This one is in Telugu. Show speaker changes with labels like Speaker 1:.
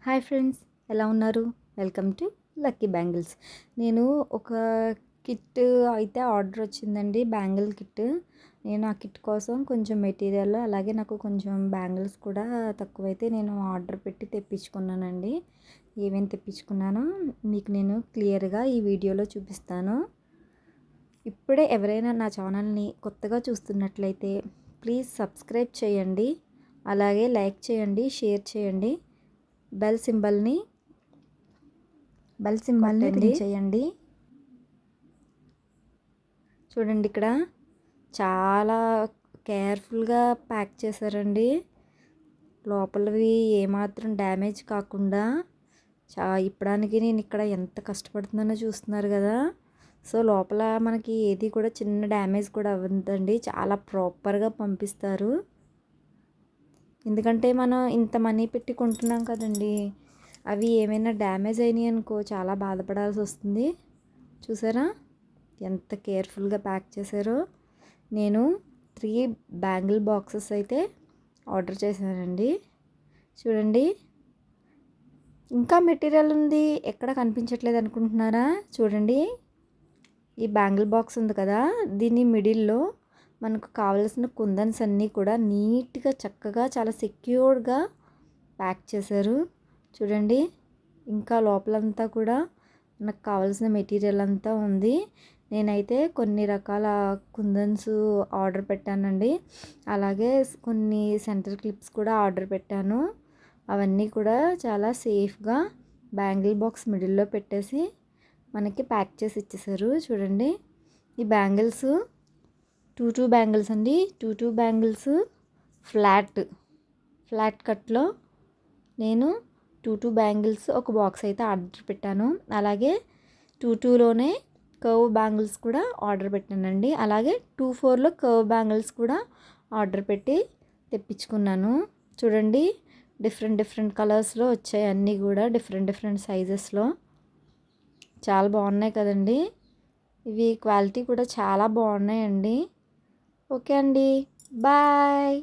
Speaker 1: హాయ్ ఫ్రెండ్స్, ఎలా ఉన్నారు? Welcome to lucky bangles. నేను ఒక కిట్ అయితే ఆర్డర్ వచ్చిందండి, బ్యాంగిల్ కిట్. నేను ఆ కిట్ కోసం కొంచెం మెటీరియల్, అలాగే నాకు కొంచెం బ్యాంగిల్స్ కూడా తక్కువైతే నేను ఆర్డర్ పెట్టి తెప్పించుకున్నానండి. ఏమేమి తెప్పించుకున్నానో మీకు నేను క్లియర్గా ఈ వీడియోలో చూపిస్తాను. ఇప్పుడే ఎవరైనా నా ఛానల్ని కొత్తగా చూస్తున్నట్లయితే ప్లీజ్ సబ్స్క్రైబ్ చేయండి, అలాగే లైక్ చేయండి, షేర్ చేయండి. బెల్ సింబల్ని రింగ్ చేయండి. చూడండి, ఇక్కడ చాలా కేర్ఫుల్గా ప్యాక్ చేశారండి. లోపలవి ఏమాత్రం డ్యామేజ్ కాకుండా ఇప్పడానికి నేను ఇక్కడ ఎంత కష్టపడుతున్నానో చూస్తున్నారు కదా. సో లోపల మనకి ఏది కూడా చిన్న డ్యామేజ్ కూడా అవ్వదండి, చాలా ప్రాపర్గా పంపిస్తారు. ఎందుకంటే మనం ఇంత మనీ పెట్టి కొంటున్నాం కదండి, అవి ఏమైనా డ్యామేజ్ అయినాయి అనుకో చాలా బాధపడాల్సి వస్తుంది. చూసారా ఎంత కేర్ఫుల్గా ప్యాక్ చేశారో. నేను 3 బ్యాంగిల్ బాక్సెస్ అయితే ఆర్డర్ చేశానండి. చూడండి, ఇంకా మెటీరియల్ ఉంది, ఎక్కడ కనిపించట్లేదు అనుకుంటున్నారా? చూడండి, ఈ బ్యాంగిల్ బాక్స్ ఉంది కదా, దీని మిడిల్లో మనకు కావలసిన కుందన్స్ అన్నీ కూడా నీట్గా చక్కగా చాలా సెక్యూర్డ్గా ప్యాక్ చేశారు. చూడండి, ఇంకా లోపలంతా కూడా మనకు కావాల్సిన మెటీరియల్ అంతా ఉంది. నేనైతే కొన్ని రకాల కుందన్స్ ఆర్డర్ పెట్టానండి, అలాగే కొన్ని సెంటర్ క్లిప్స్ కూడా ఆర్డర్ పెట్టాను. అవన్నీ కూడా చాలా సేఫ్గా బ్యాంగిల్ బాక్స్ మిడిల్లో పెట్టేసి మనకి ప్యాక్ చేసి ఇచ్చేసారు. చూడండి, ఈ బ్యాంగిల్స్ 2 బ్యాంగిల్స్ అండి. 2 బ్యాంగిల్స్ ఫ్లాట్ కట్లో నేను 2 బ్యాంగిల్స్ ఒక బాక్స్ అయితే ఆర్డర్ పెట్టాను. అలాగే 2లోనే కర్వ్ బ్యాంగిల్స్ కూడా ఆర్డర్ పెట్టానండి. అలాగే 4లో కర్వ్ బ్యాంగిల్స్ కూడా ఆర్డర్ పెట్టి తెప్పించుకున్నాను. చూడండి, డిఫరెంట్ కలర్స్లో వచ్చాయి, అన్నీ కూడా డిఫరెంట్ సైజెస్లో. చాలా బాగున్నాయి కదండి. ఇవి క్వాలిటీ కూడా చాలా బాగున్నాయండి. ఓకే అండి, బాయ్.